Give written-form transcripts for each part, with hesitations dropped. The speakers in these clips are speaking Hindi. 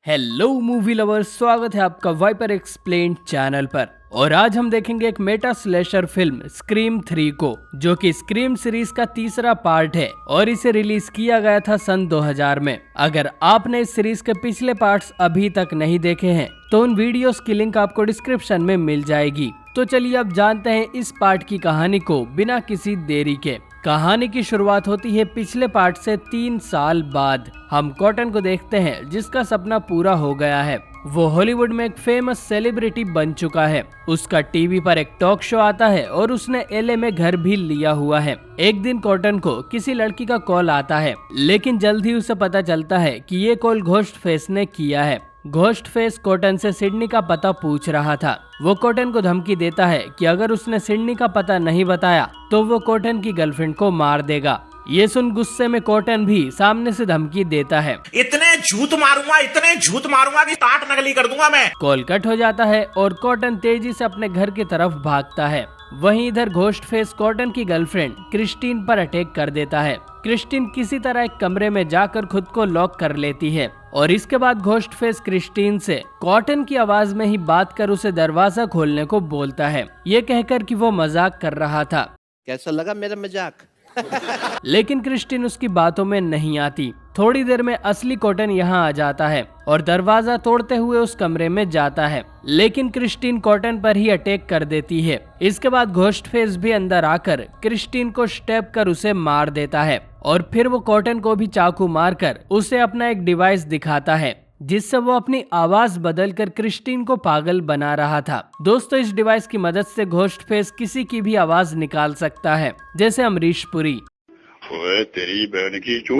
हेलो मूवी लवर्स, स्वागत है आपका वाइपर एक्सप्लेन्ड चैनल पर। और आज हम देखेंगे एक मेटा स्लेशर फिल्म स्क्रीम 3 को, जो कि स्क्रीम सीरीज का तीसरा पार्ट है और इसे रिलीज किया गया था सन 2000 में। अगर आपने इस सीरीज के पिछले पार्ट्स अभी तक नहीं देखे हैं तो उन वीडियोस की लिंक आपको डिस्क्रिप्शन में मिल जाएगी। तो चलिए अब जानते हैं इस पार्ट की कहानी को बिना किसी देरी के। कहानी की शुरुआत होती है पिछले पार्ट से 3 साल बाद। हम कॉटन को देखते हैं जिसका सपना पूरा हो गया है। वो हॉलीवुड में एक फेमस सेलिब्रिटी बन चुका है। उसका टीवी पर एक टॉक शो आता है और उसने एलए में घर भी लिया हुआ है। एक दिन कॉटन को किसी लड़की का कॉल आता है, लेकिन जल्द ही उसे पता चलता है कि ये कॉल घोस्ट फेस ने किया है। घोस्ट फेस कॉटन से सिडनी का पता पूछ रहा था। वो कॉटन को धमकी देता है कि अगर उसने सिडनी का पता नहीं बताया तो वो कॉटन की गर्लफ्रेंड को मार देगा। ये सुन गुस्से में कॉटन भी सामने से धमकी देता है, इतने झूठ मारूंगा कि टाट नकली कर दूंगा मैं। कॉल कट हो जाता है और कॉटन तेजी से अपने घर की तरफ भागता है। वहीं इधर घोस्ट फेस कॉटन की गर्लफ्रेंड क्रिस्टीन पर अटैक कर देता है। क्रिस्टीन किसी तरह एक कमरे में जाकर खुद को लॉक कर लेती है और इसके बाद घोस्ट फेस क्रिस्टीन से कॉटन की आवाज में ही बात कर उसे दरवाजा खोलने को बोलता है, ये कहकर कि वो मजाक कर रहा था। कैसा लगा मेरा मजाक? लेकिन क्रिस्टीन उसकी बातों में नहीं आती। थोड़ी देर में असली कॉटन यहाँ आ जाता है और दरवाजा तोड़ते हुए उस कमरे में जाता है, लेकिन क्रिस्टीन कॉटन पर ही अटैक कर देती है। इसके बाद घोस्ट फेस भी अंदर आकर क्रिस्टीन को स्टेप कर उसे मार देता है और फिर वो कॉटन को भी चाकू मारकर उसे अपना एक डिवाइस दिखाता है जिससे वो अपनी आवाज बदलकर क्रिस्टीन को पागल बना रहा था। दोस्तों, इस डिवाइस की मदद से घोस्ट फेस किसी की भी आवाज निकाल सकता है, जैसे अमरीश पुरी। ओए तेरी बहन की चू।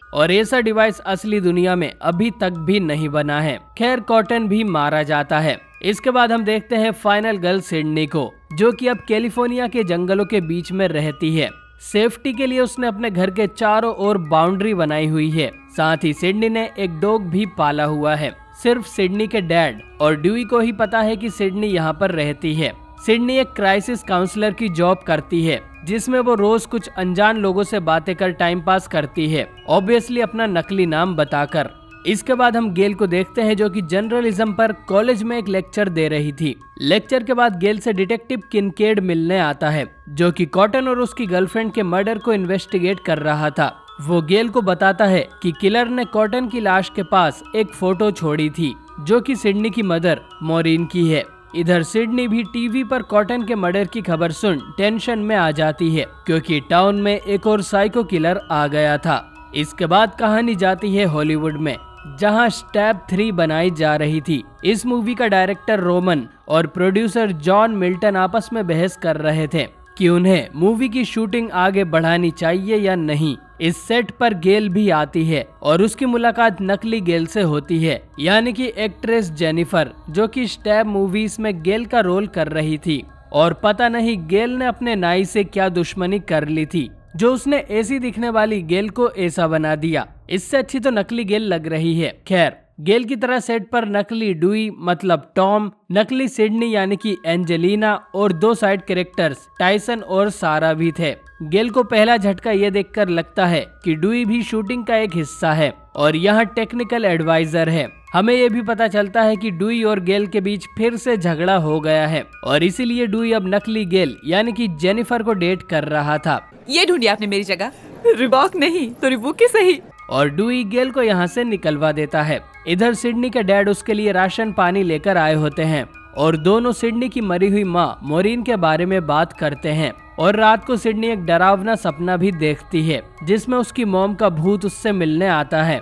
और ऐसा डिवाइस असली दुनिया में अभी तक भी नहीं बना है। खैर, कॉटन भी मारा जाता है। इसके बाद हम देखते हैं फाइनल गर्ल सिडनी को, जो कि अब कैलिफोर्निया के जंगलों के बीच में रहती है। सेफ्टी के लिए उसने अपने घर के चारों ओर बाउंड्री बनाई हुई है। साथ ही सिडनी ने एक डॉग भी पाला हुआ है। सिर्फ सिडनी के डैड और ड्यूई को ही पता है कि सिडनी यहाँ पर रहती है। सिडनी एक क्राइसिस काउंसलर की जॉब करती है, जिसमें वो रोज कुछ अनजान लोगों से बातें कर टाइम पास करती है, ऑब्वियसली अपना नकली नाम बताकर। इसके बाद हम गेल को देखते हैं, जो कि जर्नलिज्म पर कॉलेज में एक लेक्चर दे रही थी। लेक्चर के बाद गेल से डिटेक्टिव किनकेड मिलने आता है, जो कि कॉटन और उसकी गर्लफ्रेंड के मर्डर को इन्वेस्टिगेट कर रहा था। वो गेल को बताता है कि किलर ने कॉटन की लाश के पास एक फोटो छोड़ी थी, जो कि सिडनी की मदर मॉरीन की है। इधर सिडनी भी टीवी पर कॉटन के मर्डर की खबर सुन टेंशन में आ जाती है, क्योंकि टाउन में एक और साइको किलर आ गया था। इसके बाद कहानी जाती है हॉलीवुड में, जहां स्टैब 3 बनाई जा रही थी। इस मूवी का डायरेक्टर रोमन और प्रोड्यूसर जॉन मिल्टन आपस में बहस कर रहे थे कि उन्हें मूवी की शूटिंग आगे बढ़ानी चाहिए या नहीं। इस सेट पर गेल भी आती है और उसकी मुलाकात नकली गेल से होती है, यानी कि एक्ट्रेस जेनिफर, जो कि स्टैब मूवीज में गेल का रोल कर रही थी। और पता नहीं गेल ने अपने नाई से क्या दुश्मनी कर ली थी, जो उसने ऐसी दिखने वाली गेल को ऐसा बना दिया। इससे अच्छी तो नकली गेल लग रही है। खैर, गेल की तरह सेट पर नकली डुई मतलब टॉम, नकली सिडनी यानी कि एंजेलिना और 2 साइड कैरेक्टर्स टाइसन और सारा भी थे। गेल को पहला झटका ये देखकर लगता है कि डुई भी शूटिंग का एक हिस्सा है और यहाँ टेक्निकल एडवाइजर है। हमें ये भी पता चलता है कि डुई और गेल के बीच फिर से झगड़ा हो गया है और इसीलिए डुई अब नकली गेल यानी कि जेनिफर को डेट कर रहा था। ये ढूंढी आपने मेरी जगह, रिबॉक नहीं तो रिबूक ही सही। और डुई गेल को यहाँ से निकलवा देता है। इधर सिडनी के डैड उसके लिए राशन पानी लेकर आए होते हैं और दोनों सिडनी की मरी हुई माँ मॉरीन के बारे में बात करते हैं। और रात को सिडनी एक डरावना सपना भी देखती है, जिसमें उसकी मॉम का भूत उससे मिलने आता है।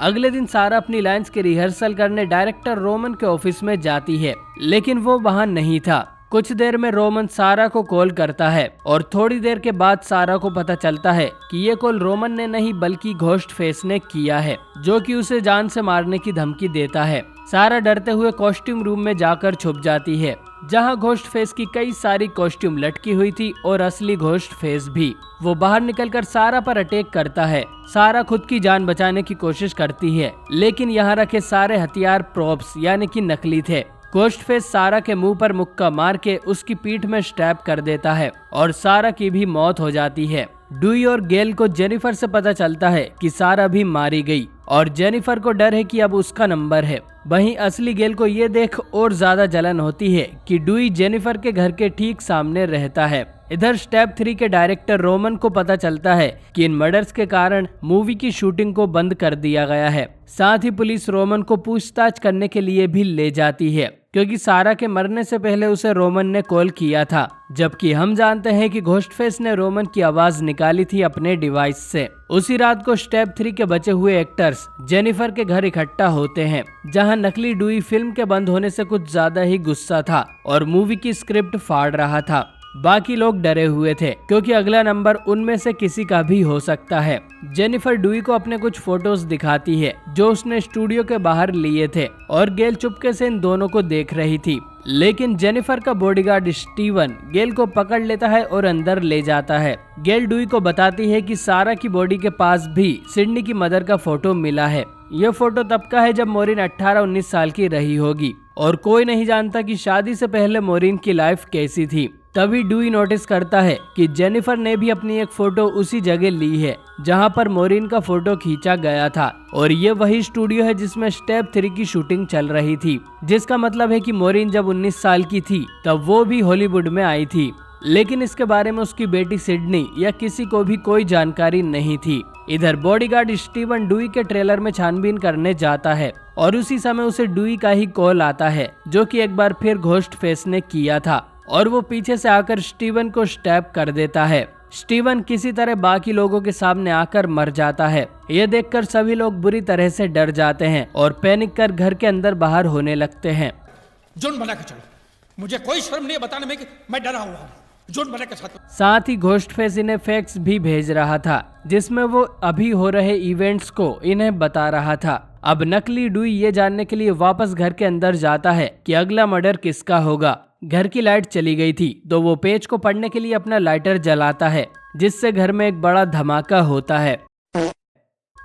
अगले दिन सारा अपनी लाइंस के रिहर्सल करने डायरेक्टर रोमन के ऑफिस में जाती है, लेकिन वो वहाँ नहीं था। कुछ देर में रोमन सारा को कॉल करता है और थोड़ी देर के बाद सारा को पता चलता है कि ये कॉल रोमन ने नहीं बल्कि घोस्ट फेस ने किया है, जो कि उसे जान से मारने की धमकी देता है। सारा डरते हुए कॉस्ट्यूम रूम में जाकर छुप जाती है, जहां घोस्ट फेस की कई सारी कॉस्ट्यूम लटकी हुई थी और असली घोस्ट फेस भी। वो बाहर निकलकर सारा पर अटैक करता है। सारा खुद की जान बचाने की कोशिश करती है, लेकिन यहाँ रखे सारे हथियार प्रॉप्स यानी कि नकली थे। घोस्ट फेस सारा के मुंह पर मुक्का मार के उसकी पीठ में स्टैब कर देता है और सारा की भी मौत हो जाती है। ड्यूई और गेल को जेनिफर से पता चलता है कि सारा भी मारी गई और जेनिफर को डर है कि अब उसका नंबर है। वहीं असली गेल को ये देख और ज्यादा जलन होती है कि ड्यूई जेनिफर के घर के ठीक सामने रहता है। इधर स्टेप 3 के डायरेक्टर रोमन को पता चलता है कि इन मर्डर्स के कारण मूवी की शूटिंग को बंद कर दिया गया है। साथ ही पुलिस रोमन को पूछताछ करने के लिए भी ले जाती है क्योंकि सारा के मरने से पहले उसे रोमन ने कॉल किया था, जबकि हम जानते हैं कि घोस्टफेस ने रोमन की आवाज निकाली थी अपने डिवाइस से। उसी रात को स्टेप 3 के बचे हुए एक्टर्स जेनिफर के घर इकट्ठा होते हैं, जहां नकली ड्यूई फिल्म के बंद होने से कुछ ज्यादा ही गुस्सा था और मूवी की स्क्रिप्ट फाड़ रहा था। बाकी लोग डरे हुए थे क्योंकि अगला नंबर उनमें से किसी का भी हो सकता है। जेनिफर ड्यूई को अपने कुछ फोटोज दिखाती है जो उसने स्टूडियो के बाहर लिए थे और गेल चुपके से इन दोनों को देख रही थी, लेकिन जेनिफर का बॉडीगार्ड स्टीवन गेल को पकड़ लेता है और अंदर ले जाता है। गेल ड्यूई को बताती है कि सारा की बॉडी के पास भी सिडनी की मदर का फोटो मिला है। यह फोटो तब का है जब मोरिन 18-19 साल की रही होगी और कोई नहीं जानता कि शादी से पहले मोरिन की लाइफ कैसी थी। तभी ड्यूई नोटिस करता है कि जेनिफर ने भी अपनी एक फोटो उसी जगह ली है जहां पर मोरिन का फोटो खींचा गया था और ये वही स्टूडियो है जिसमें स्टेप 3 की शूटिंग चल रही थी, जिसका मतलब है कि मोरिन जब 19 साल की थी तब वो भी हॉलीवुड में आई थी, लेकिन इसके बारे में उसकी बेटी सिडनी या किसी को भी कोई जानकारी नहीं थी। इधर बॉडीगार्ड स्टीवन ड्यूई के ट्रेलर में छानबीन करने जाता है और उसी समय उसे ड्यूई का ही कॉल आता है जो कि एक बार फिर घोस्टफेस ने किया था और वो पीछे से आकर स्टीवन को स्टैब कर देता है। स्टीवन किसी तरह बाकी लोगों के सामने आकर मर जाता है। ये देखकर सभी लोग बुरी तरह से डर जाते हैं और पैनिक कर घर के अंदर बाहर होने लगते हैं। जुर्म बना के चलो, मुझे कोई शर्म नहीं है बताने में कि मैं डरा हुआ हूँ। जुर्म बना के साथ ही घोस्टफेस इन्हें फैक्स भी भेज रहा था जिसमें वो अभी हो रहे इवेंट्स को इन्हें बता रहा था। अब नकली ड्यूई ये जानने के लिए वापस घर के अंदर जाता है कि अगला मर्डर किसका होगा। घर की लाइट चली गई थी तो वो पेज को पढ़ने के लिए अपना लाइटर जलाता है जिससे घर में एक बड़ा धमाका होता है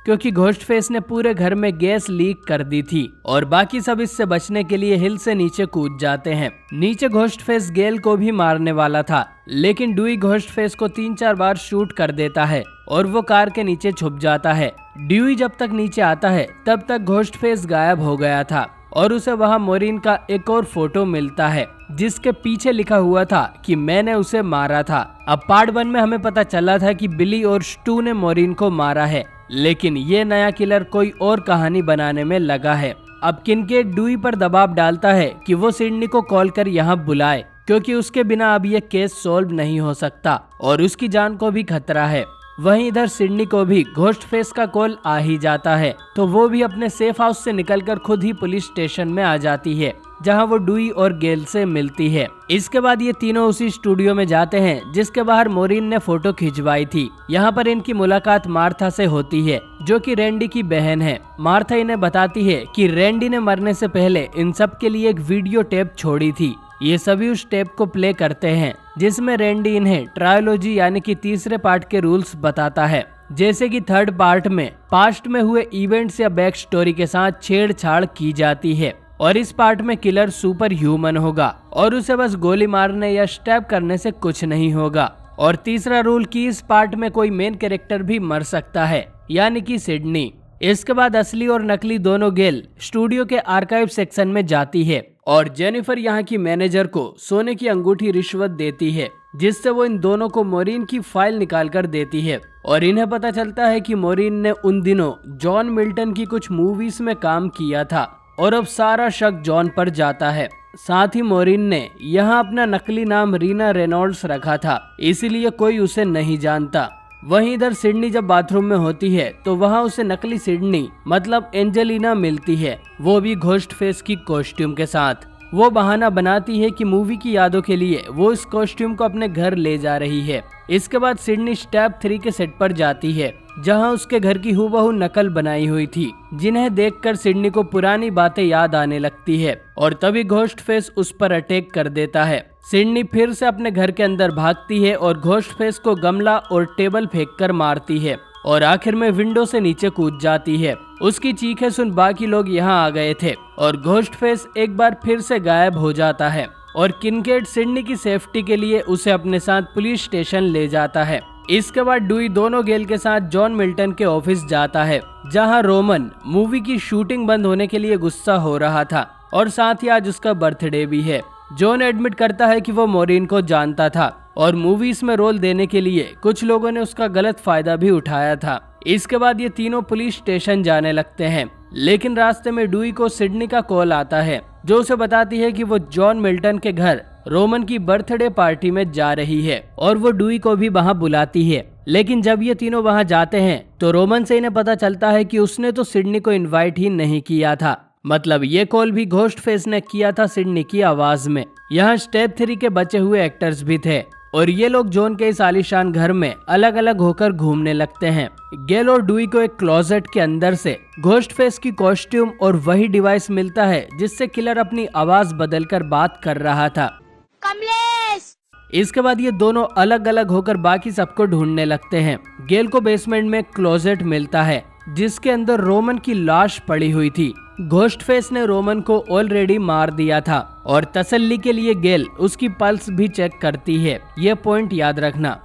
क्योंकि घोस्टफेस ने पूरे घर में गैस लीक कर दी थी और बाकी सब इससे बचने के लिए हिल से नीचे कूद जाते हैं। नीचे घोस्टफेस गेल को भी मारने वाला था, लेकिन ड्यूई घोस्टफेस को 3-4 बार शूट कर देता है और वो कार के नीचे छुप जाता है। ड्यूई जब तक नीचे आता है तब तक घोस्टफेस गायब हो गया था और उसे वहाँ मोरिन का एक और फोटो मिलता है जिसके पीछे लिखा हुआ था कि मैंने उसे मारा था। अब पार्ट 1 में हमें पता चला था कि बिली और स्टू ने मोरिन को मारा है, लेकिन ये नया किलर कोई और कहानी बनाने में लगा है। अब किनकेट ड्यूई पर दबाव डालता है कि वो सिडनी को कॉल कर यहाँ बुलाए क्योंकि उसके बिना अब ये केस सॉल्व नहीं हो सकता और उसकी जान को भी खतरा है। वहीं इधर सिडनी को भी घोस्टफेस का कॉल आ ही जाता है तो वो भी अपने सेफ हाउस से निकलकर खुद ही पुलिस स्टेशन में आ जाती है जहां वो ड्यूई और गेल से मिलती है। इसके बाद ये तीनों उसी स्टूडियो में जाते हैं जिसके बाहर मोरिन ने फोटो खिंचवाई थी। यहाँ पर इनकी मुलाकात मार्था से होती है जो कि रैंडी की बहन है। मार्था इन्हें बताती है कि रैंडी ने मरने से पहले इन सब के लिए एक वीडियो टेप छोड़ी थी। ये सभी उस टेप को प्ले करते हैं जिसमें रैंडी इन्हें ट्रायोलॉजी यानी कि तीसरे पार्ट के रूल्स बताता है, जैसे कि थर्ड पार्ट में पास्ट में हुए इवेंट्स या बैक स्टोरी के साथ छेड़छाड़ की जाती है और इस पार्ट में किलर सुपर ह्यूमन होगा और उसे बस गोली मारने या स्टैब करने से कुछ नहीं होगा। और तीसरा रूल कि इस पार्ट में कोई मेन कैरेक्टर भी मर सकता है यानी कि सिडनी। इसके बाद असली और नकली दोनों गेल स्टूडियो के आर्काइव सेक्शन में जाती है और जेनिफर यहाँ की मैनेजर को सोने की अंगूठी रिश्वत देती है जिससे वो इन दोनों को मोरिन की फाइल निकाल कर देती है और इन्हें पता चलता है कि मोरिन ने उन दिनों जॉन मिल्टन की कुछ मूवीज में काम किया था और अब सारा शक जॉन पर जाता है। साथ ही मोरिन ने यहाँ अपना नकली नाम रीना रेनॉल्ड्स रखा था, इसीलिए कोई उसे नहीं जानता। वहीं इधर सिडनी जब बाथरूम में होती है तो वहाँ उसे नकली सिडनी मतलब एंजेलिना मिलती है, वो भी घोस्टफेस की कॉस्ट्यूम के साथ। वो बहाना बनाती है कि मूवी की यादों के लिए वो इस कॉस्ट्यूम को अपने घर ले जा रही है। इसके बाद सिडनी स्टेप 3 के सेट पर जाती है जहां उसके घर की हूबहू नकल बनाई हुई थी, जिन्हें देखकर सिडनी को पुरानी बातें याद आने लगती है और तभी घोस्टफेस उस पर अटैक कर देता है। सिडनी फिर से अपने घर के अंदर भागती है और घोस्टफेस को गमला और टेबल फेंककर मारती है। और आखिर में विंडो से नीचे कूद जाती है। उसकी चीखें सुन बाकी लोग यहाँ आ गए थे और घोस्टफेस एक बार फिर से गायब हो जाता है और किनकेड सिडनी की सेफ्टी के लिए उसे अपने साथ पुलिस स्टेशन ले जाता है। इसके बाद डुई दोनों गेल के साथ जॉन मिल्टन के ऑफिस जाता है, जहां रोमन मूवी की शूटिंग बंद होने के लिए गुस्सा हो रहा था और साथ ही आज उसका बर्थडे भी है। जॉन एडमिट करता है कि वो मोरिन को जानता था और मूवीज में रोल देने के लिए कुछ लोगों ने उसका गलत फायदा भी उठाया था। इसके बाद ये तीनों पुलिस स्टेशन जाने लगते हैं, लेकिन रास्ते में डुई को सिडनी का कॉल आता है जो उसे बताती है कि वो जॉन मिल्टन के घर रोमन की बर्थडे पार्टी में जा रही है और वो डुई को भी वहां बुलाती है। लेकिन जब ये तीनों वहां जाते हैं तो रोमन से इन्हें पता चलता है कि उसने तो सिडनी को इनवाइट ही नहीं किया था। मतलब ये कॉल भी घोस्टफेस ने किया था सिडनी की आवाज में। यहाँ स्टेप 3 के बचे हुए एक्टर्स भी थे और ये लोग जॉन के इस आलीशान घर में अलग अलग होकर घूमने लगते हैं। गेल और डुई को एक क्लोजेट के अंदर से घोस्टफेस की कॉस्ट्यूम और वही डिवाइस मिलता है जिससे किलर अपनी आवाज बदलकर बात कर रहा था। कमलेश! इसके बाद ये दोनों अलग अलग होकर बाकी सबको ढूंढने लगते हैं। गेल को बेसमेंट में क्लोजेट मिलता है जिसके अंदर रोमन की लाश पड़ी हुई थी। घोस्टफेस ने रोमन को ऑलरेडी मार दिया था और तसल्ली के लिए गेल उसकी पल्स भी चेक करती है, ये पॉइंट याद रखना।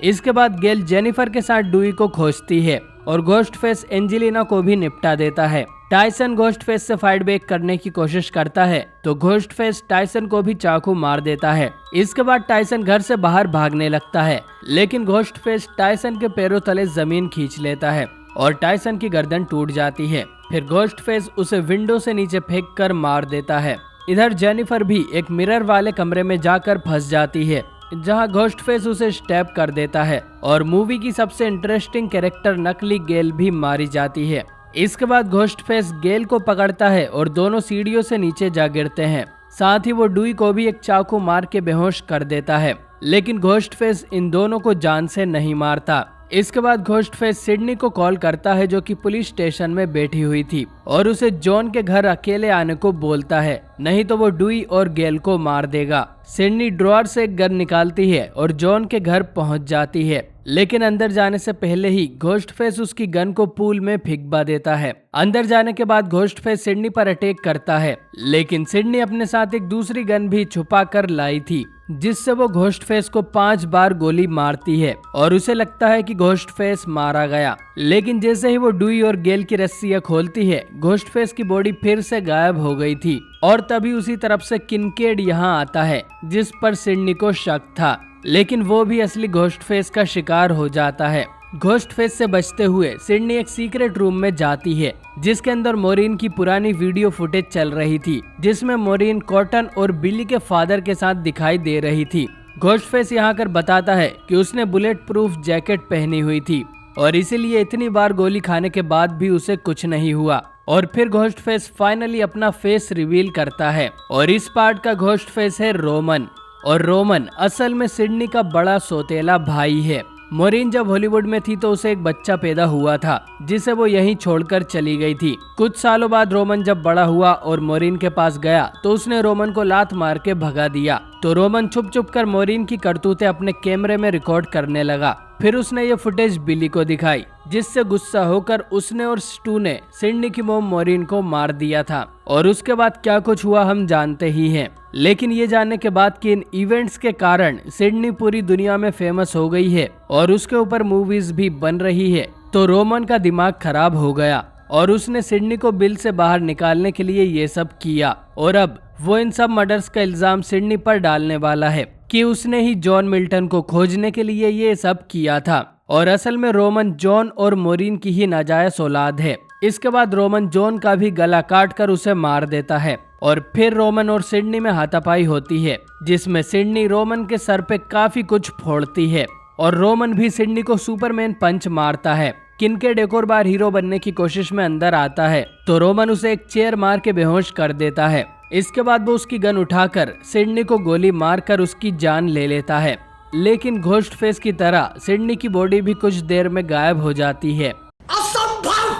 इसके बाद गेल जेनिफर के साथ डुई को खोजती है और घोस्टफेस एंजेलिना को भी निपटा देता है। टाइसन घोस्टफेस से फाइट बैक करने की कोशिश करता है तो घोस्टफेस टाइसन को भी चाकू मार देता है। इसके बाद टाइसन घर से बाहर भागने लगता है, लेकिन घोस्टफेस टाइसन के पैरों तले जमीन खींच लेता है और टाइसन की गर्दन टूट जाती है। फिर घोस्टफेस उसे विंडो से नीचे फेंक कर मार देता है। इधर जेनिफर भी एक मिरर वाले कमरे में जाकर फंस जाती है जहां घोस्टफेस उसे स्टैब कर देता है और मूवी की सबसे इंटरेस्टिंग कैरेक्टर नकली गेल भी मारी जाती है। इसके बाद घोस्टफेस गेल को पकड़ता है और दोनों सीढ़ियों से नीचे जा गिरते हैं। साथ ही वो डुई को भी एक चाकू मार के बेहोश कर देता है, लेकिन घोस्टफेस इन दोनों को जान से नहीं मारता। इसके बाद घोस्टफेस सिडनी को कॉल करता है जो कि पुलिस स्टेशन में बैठी हुई थी और उसे जॉन के घर अकेले आने को बोलता है, नहीं तो वो डुई और गेल को मार देगा। सिडनी ड्रॉअर से एक गन निकालती है और जॉन के घर पहुंच जाती है, लेकिन अंदर जाने से पहले ही घोस्टफेस उसकी गन को पूल में फेंकवा देता है। अंदर जाने के बाद घोस्टफेस सिडनी पर अटैक करता है, लेकिन सिडनी अपने साथ एक दूसरी गन भी छुपा कर लाई थी जिससे वो घोस्टफेस को 5 बार गोली मारती है और उसे लगता है कि घोस्टफेस मारा गया। लेकिन जैसे ही वो डुई और गेल की रस्सियां खोलती है, घोस्टफेस की बॉडी फिर से गायब हो गई थी और तभी उसी तरफ से किनकेड यहाँ आता है जिस पर सिडनी को शक था, लेकिन वो भी असली घोस्टफेस का शिकार हो जाता है। घोस्टफेस से बचते हुए सिडनी एक सीक्रेट रूम में जाती है जिसके अंदर मोरिन की पुरानी वीडियो फुटेज चल रही थी जिसमें मोरिन कॉटन और बिली के फादर के साथ दिखाई दे रही थी। घोस्टफेस यहाँ आकर बताता है कि उसने बुलेट प्रूफ जैकेट पहनी हुई थी और इसीलिए इतनी बार गोली खाने के बाद भी उसे कुछ नहीं हुआ। और फिर घोस्टफेस फाइनली अपना फेस रिवील करता है और इस पार्ट का घोस्टफेस है रोमन, और रोमन असल में सिडनी का बड़ा सौतेला भाई है। मोरिन जब हॉलीवुड में थी तो उसे एक बच्चा पैदा हुआ था जिसे वो यहीं छोड़कर चली गई थी। कुछ सालों बाद रोमन जब बड़ा हुआ और मोरिन के पास गया तो उसने रोमन को लात मार के भगा दिया। तो रोमन छुप छुप कर मोरिन की करतूतें अपने कैमरे में रिकॉर्ड करने लगा। फिर उसने ये फुटेज बिली को दिखाई जिससे गुस्सा होकर उसने और स्टू ने सिडनी की मोम मोरिन को मार दिया था। और उसके बाद क्या कुछ हुआ हम जानते ही हैं, लेकिन ये जानने के बाद कि इन इवेंट्स के कारण सिडनी पूरी दुनिया में फेमस हो गई है और उसके ऊपर मूवीज भी बन रही है, तो रोमन का दिमाग खराब हो गया और उसने सिडनी को बिल से बाहर निकालने के लिए ये सब किया। और अब वो इन सब मर्डर्स का इल्जाम सिडनी पर डालने वाला है कि उसने ही जॉन मिल्टन को खोजने के लिए ये सब किया था और असल में रोमन जॉन और मोरिन की ही नाजायज औलाद है। इसके बाद रोमन जॉन का भी गला काट कर उसे मार देता है और फिर रोमन और सिडनी में हाथापाई होती है जिसमें सिडनी रोमन के सर पे काफी कुछ फोड़ती है और रोमन भी सिडनी को सुपरमैन पंच मारता है। किनकेड एक और बार हीरो बनने की कोशिश में अंदर आता है तो रोमन उसे एक चेयर मार के बेहोश कर देता है। इसके बाद वो उसकी गन उठाकर सिडनी को गोली मारकर उसकी जान ले लेता है, लेकिन घोस्टफेस की तरह सिडनी की बॉडी भी कुछ देर में गायब हो जाती है। असंभव,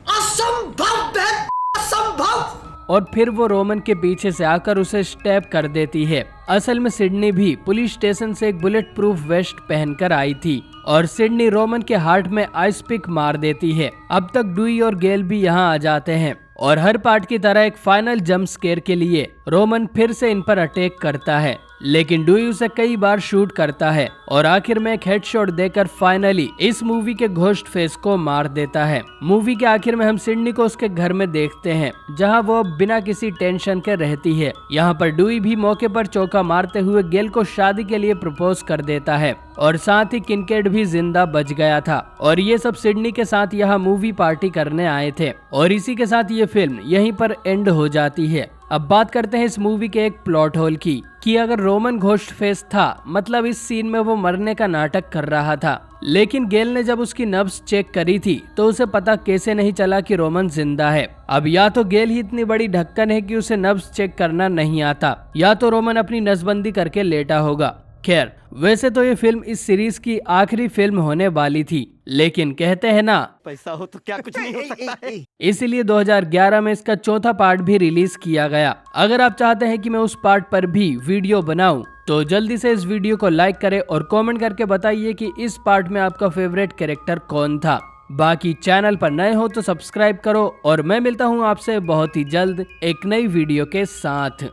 असंभव, असंभव। और फिर वो रोमन के पीछे से आकर उसे स्टैब कर देती है। असल में सिडनी भी पुलिस स्टेशन से एक बुलेट प्रूफ वेस्ट पहनकर आई थी और सिडनी रोमन के हार्ट में आइस पिक मार देती है। अब तक डुई और गेल भी यहाँ आ जाते हैं और हर पार्ट की तरह एक फाइनल जंप स्केयर के लिए रोमन फिर से इन पर अटैक करता है, लेकिन डुई उसे कई बार शूट करता है और आखिर में एक हेडशॉट देकर फाइनली इस मूवी के घोस्ट फेस को मार देता है। मूवी के आखिर में हम सिडनी को उसके घर में देखते हैं जहां वो बिना किसी टेंशन के रहती है। यहाँ पर डुई भी मौके पर चौका मारते हुए गेल को शादी के लिए प्रपोज कर देता है और साथ ही किनकेड भी जिंदा बच गया था। और ये सब सिडनी के साथ यहाँ मूवी पार्टी करने आए थे और इसी के साथ ये फिल्म यहीं पर एंड हो जाती है। अब बात करते हैं इस मूवी के एक प्लॉट होल की कि अगर रोमन घोस्ट फेस था, मतलब इस सीन में वो मरने का नाटक कर रहा था, लेकिन गेल ने जब उसकी नब्ज चेक करी थी तो उसे पता कैसे नहीं चला कि रोमन जिंदा है। अब या तो गेल ही इतनी बड़ी ढक्कन है कि उसे नब्ज चेक करना नहीं आता, या तो रोमन अपनी नसबंदी करके लेटा होगा। खैर, वैसे तो ये फिल्म इस सीरीज की आखिरी फिल्म होने वाली थी, लेकिन कहते हैं ना, पैसा हो तो क्या कुछ नहीं हो सकता है। इसीलिए 2011 में इसका चौथा पार्ट भी रिलीज किया गया। अगर आप चाहते हैं कि मैं उस पार्ट पर भी वीडियो बनाऊं तो जल्दी से इस वीडियो को लाइक करें और कमेंट करके बताइए कि इस पार्ट में आपका फेवरेट कैरेक्टर कौन था। बाकी चैनल पर नए हो तो सब्सक्राइब करो और मैं मिलता हूं आपसे बहुत ही जल्द एक नई वीडियो के साथ।